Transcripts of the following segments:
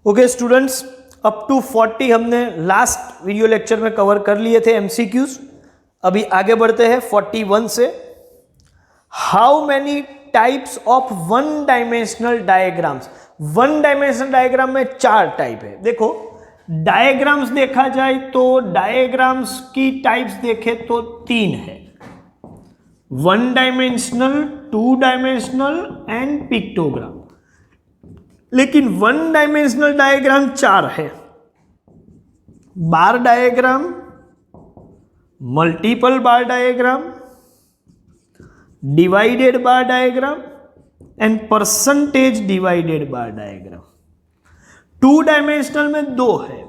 Okay students, up to 40 हमने last video lecture में cover कर लिए थे एमसीक्यूज। अभी आगे बढ़ते हैं 41 से। How many types of one dimensional diagrams. One dimensional diagram में 4 टाइप है। देखो डायग्राम्स देखा जाए तो डायग्राम्स की टाइप्स देखे तो 3 है, one dimensional, 2 dimensional and pictogram. लेकिन वन डायमेंशनल डायग्राम 4 है, bar diagram, multiple bar diagram, divided bar diagram and percentage divided bar diagram. 2 dimensional में 2 है,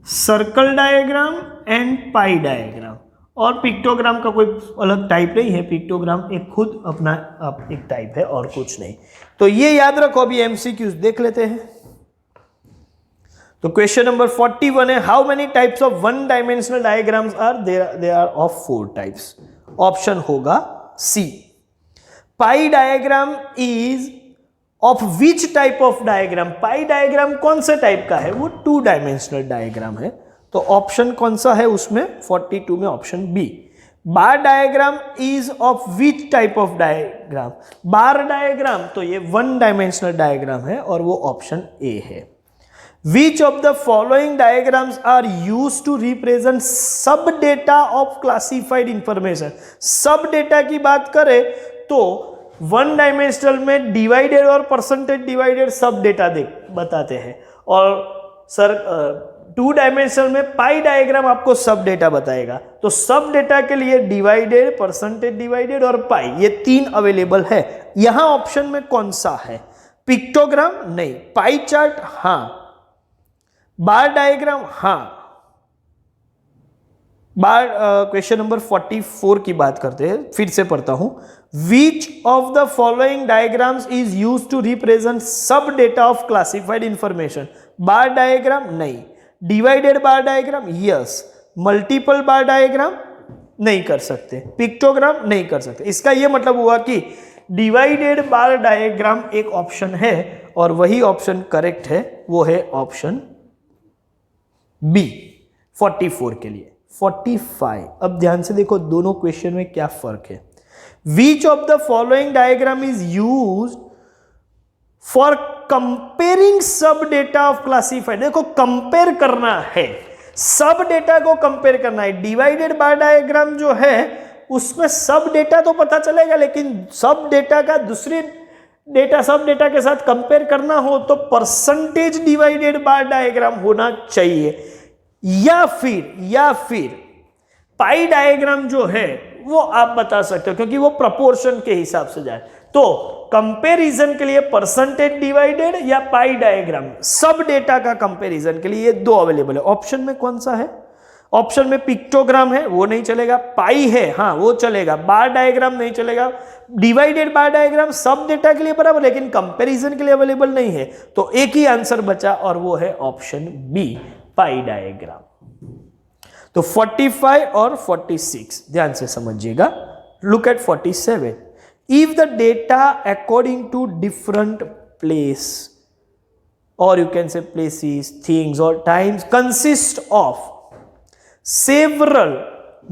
circle diagram and pie diagram. और पिक्टोग्राम का कोई अलग टाइप नहीं है, पिक्टोग्राम एक खुद अपना एक टाइप है और कुछ नहीं। तो ये याद रखो, अभी एमसीक्यूज देख लेते हैं। तो क्वेश्चन नंबर 41 है, how many types of one dimensional diagrams are they are of 4 types. Option होगा C. Pie diagram is of which type of diagram. Pie diagram कौन से टाइप का है? वो 2 डायमेंशनल डायग्राम है। तो ऑप्शन कौन सा है उसमें? 42 में option B. Bar diagram is of which type of diagram. Bar diagram तो ये 1 डायमेंशनल डायग्राम है और वो ऑप्शन ए है। Which of the following diagrams are used to represent सब डेटा ऑफ क्लासिफाइड इंफॉर्मेशन। सब डेटा की बात करें तो 1 डायमेंशनल में डिवाइडेड और परसेंटेज डिवाइडेड सब डेटा बताते हैं, और 2 डायमेंशनल में पाई डायग्राम आपको सब डेटा बताएगा। तो सब डेटा के लिए डिवाइडेड, परसेंटेज डिवाइडेड और पाई, ये 3 अवेलेबल है। यहां ऑप्शन में कौन सा है? पिक्टोग्राम नहीं, पाई चार्ट हाँ, बार डायग्राम हाँ। बार क्वेश्चन नंबर 44 की बात करते हैं, फिर से पढ़ता हूं। Which of the following diagrams is used to represent sub data of classified information. Bar diagram नहीं, divided bar diagram yes, multiple bar diagram नहीं कर सकते, पिक्टोग्राम नहीं कर सकते। इसका यह मतलब हुआ कि डिवाइडेड बार डायग्राम एक ऑप्शन है और वही ऑप्शन करेक्ट है, वो है ऑप्शन बी 44 के लिए। 45, अब ध्यान से देखो दोनों क्वेश्चन में क्या फर्क है। विच of the following diagram is used for comparing सब डेटा ऑफ क्लासिफाइड। देखो कंपेयर करना है, सब डेटा को कंपेयर करना है। डिवाइडेड बार डायग्राम जो है उसमें सब डेटा तो पता चलेगा, लेकिन सब डेटा का दूसरे डेटा सब डेटा के साथ कंपेयर करना हो तो परसेंटेज डिवाइडेड बार डायग्राम होना चाहिए, या फिर पाई डायग्राम जो है वो आप बता सकते हो, क्योंकि वो प्रोपोर्शन के हिसाब से जाए। तो कंपैरिजन के लिए परसेंटेज डिवाइडेड या पाई डायग्राम, सब डेटा का कंपैरिजन के लिए ये 2 अवेलेबल है। ऑप्शन में कौन सा है? ऑप्शन में पिक्टोग्राम है, वो नहीं चलेगा। पाई है हाँ वो चलेगा, बार डायग्राम नहीं चलेगा। डिवाइडेड बार डायग्राम सब डेटा के लिए बराबर, लेकिन कंपैरिजन के लिए अवेलेबल नहीं है। तो एक ही आंसर बचा और वो है ऑप्शन बी, पाई डायग्राम। तो 45 और 46 ध्यान से समझिएगा। Look at 47। If the data according to different place, और you can say places, things और times, consist of several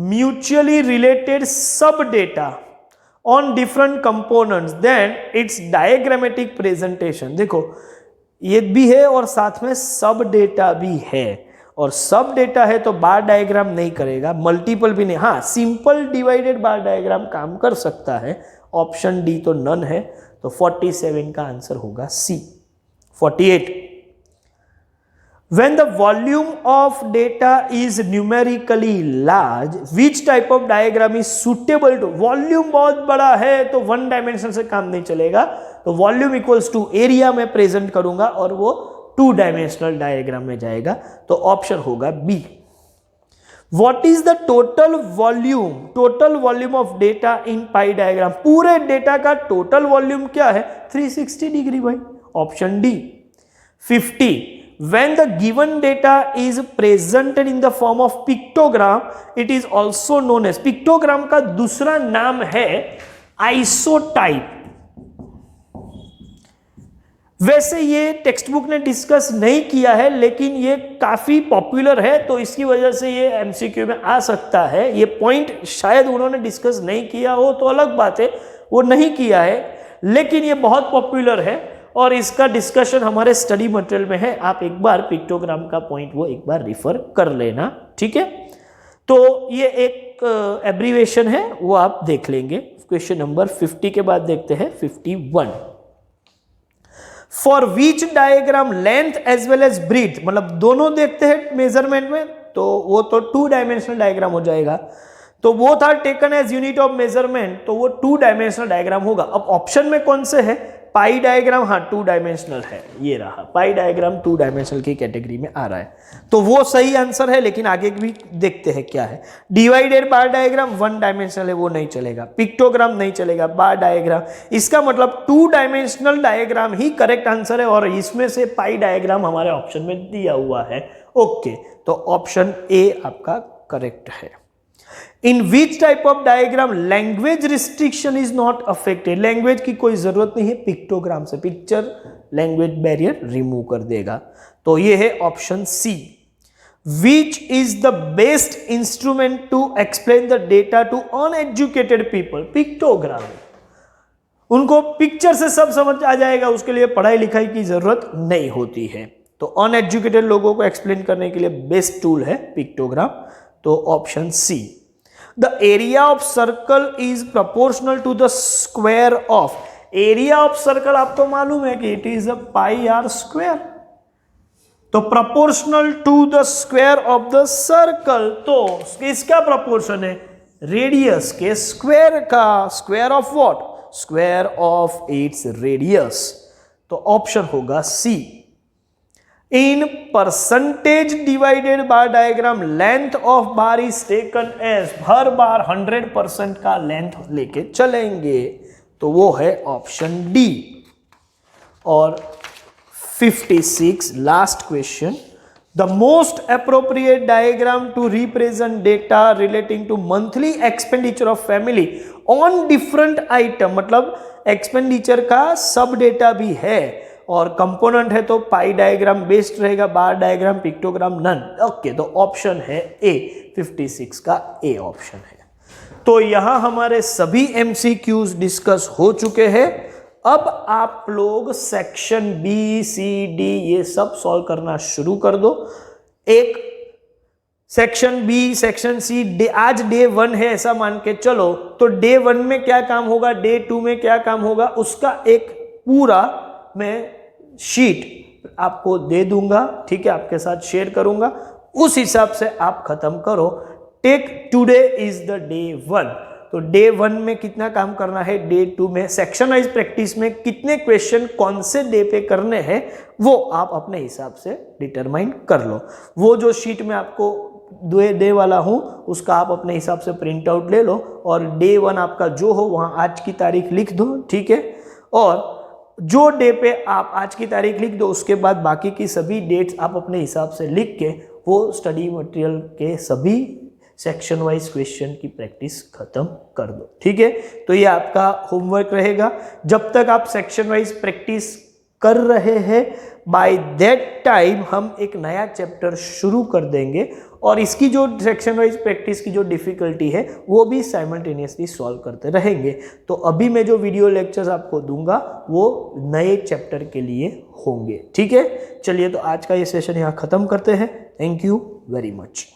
mutually related sub data on different components, then its diagrammatic presentation। देखो ये भी है और साथ में सब डेटा भी है, और सब डेटा है तो बार डायग्राम नहीं करेगा, मल्टीपल भी नहीं। हाँ सिंपल डिवाइडेड बार डायग्राम काम कर सकता है। ऑप्शन डी तो नन है, तो 47 का आंसर होगा सी। 48, when the volume of data is numerically large, which type of diagram is suitable to। Volume बहुत बड़ा है तो 1 डायमेंशन से काम नहीं चलेगा, तो वॉल्यूम इक्वल्स टू एरिया में प्रेजेंट करूंगा और वो 2 डायमेंशनल डायग्राम में जाएगा। तो ऑप्शन होगा B. What is the total volume of data in pie diagram. पूरे डेटा का टोटल वॉल्यूम क्या है? 360 डिग्री भाई, option D. 50, when the given data is presented in the form of pictogram, it is also known as। Pictogram का दूसरा नाम है isotype. वैसे ये टेक्स्ट बुक ने डिस्कस नहीं किया है, लेकिन ये काफ़ी पॉपुलर है, तो इसकी वजह से ये एमसीक्यू में आ सकता है। ये पॉइंट शायद उन्होंने डिस्कस नहीं किया हो तो अलग बात है, वो नहीं किया है, लेकिन ये बहुत पॉपुलर है और इसका डिस्कशन हमारे स्टडी मटेरियल में है। आप एक बार पिक्टोग्राम का पॉइंट वो एक बार रिफर कर लेना, ठीक है। तो ये एक एब्रीवेशन है, वो आप देख लेंगे। क्वेश्चन नंबर 50 के बाद देखते हैं 51। For which diagram length as well as breadth, मतलब दोनों देखते हैं मेजरमेंट में, तो वो तो 2 डायमेंशनल डायग्राम हो जाएगा। तो वो था taken as unit of measurement, तो वो 2 डायमेंशनल डायग्राम होगा। अब ऑप्शन में कौन से है? पाई डायग्राम, हाँ 2 डायमेंशनल है, ये रहा पाई डायग्राम 2 डायमेंशनल की कैटेगरी में आ रहा है, तो वो सही आंसर है। लेकिन आगे भी देखते हैं क्या है। डिवाइडेड बार डायग्राम 1 डायमेंशनल है, वो नहीं चलेगा। पिक्टोग्राम नहीं चलेगा, बार डायग्राम, इसका मतलब 2 डायमेंशनल डायग्राम ही करेक्ट आंसर है और इसमें से पाई डायग्राम हमारे ऑप्शन में दिया हुआ है। ओके, तो ऑप्शन ए आपका करेक्ट है। In which type of diagram language restriction is not affected, language की कोई जरूरत नहीं है पिक्टोग्राम से, पिक्चर लैंग्वेज बैरियर रिमूव कर देगा। तो ये है option C. Which is the best instrument to explain the data to uneducated people, pictogram. उनको पिक्चर से सब समझ आ जाएगा, उसके लिए पढ़ाई लिखाई की जरूरत नहीं होती है। तो अनएजुकेटेड लोगों को एक्सप्लेन करने के लिए बेस्ट टूल है पिक्टोग्राम, तो option C. The area of circle is proportional to the square of, area of circle आपको मालूम है कि it is a pi r square, तो proportional to the square of the circle, तो इसका proportion है रेडियस के स्क्वायर का, square of what? Square of its radius, तो ऑप्शन होगा सी। In percentage divided bar diagram, length of bar is taken as, हर बार 100% का length लेके चलेंगे, तो वो है ऑप्शन डी। और 56 last question, the most appropriate diagram to represent data relating to monthly expenditure of family on different item, मतलब expenditure का सब डेटा भी है और कंपोनेंट है, तो पाई डायग्राम बेस्ट रहेगा, बार डायग्राम, पिक्टोग्राम नन। ओके, तो ऑप्शन है ए, 56 का ए ऑप्शन है। तो यहां हमारे सभी एमसीक्यूज डिस्कस हो चुके हैं। अब आप लोग सेक्शन बी सी डी ये सब सॉल्व करना शुरू कर दो। एक सेक्शन बी, सेक्शन सी, आज डे 1 है ऐसा मान के चलो, तो डे 1 में क्या काम होगा, डे 2 में क्या काम होगा, उसका एक पूरा मैं शीट आपको दे दूंगा, ठीक है, आपके साथ शेयर करूंगा, उस हिसाब से आप खत्म करो। Take today is the day 1, तो डे 1 में कितना काम करना है, डे 2 में सेक्शन वाइज प्रैक्टिस में कितने क्वेश्चन कौन से डे पे करने हैं वो आप अपने हिसाब से डिटरमाइन कर लो। वो जो शीट में आपको दे वाला हूं उसका आप अपने हिसाब से प्रिंट आउट ले लो और डे 1 आपका जो हो वहां आज की तारीख लिख दो, ठीक है, और जो डे पे आप आज की तारीख लिख दो उसके बाद बाकी की सभी डेट्स आप अपने हिसाब से लिख के वो स्टडी मटेरियल के सभी सेक्शन वाइज क्वेश्चन की प्रैक्टिस खत्म कर दो, ठीक है। तो ये आपका होमवर्क रहेगा। जब तक आप सेक्शन वाइज प्रैक्टिस कर रहे हैं, बाय दैट टाइम हम एक नया चैप्टर शुरू कर देंगे और इसकी जो सेक्शन वाइज प्रैक्टिस की जो डिफिकल्टी है वो भी साइमल्टेनियसली सॉल्व करते रहेंगे। तो अभी मैं जो वीडियो लेक्चर्स आपको दूंगा वो नए चैप्टर के लिए होंगे, ठीक है। चलिए, तो आज का ये सेशन यहाँ खत्म करते हैं। Thank you very much.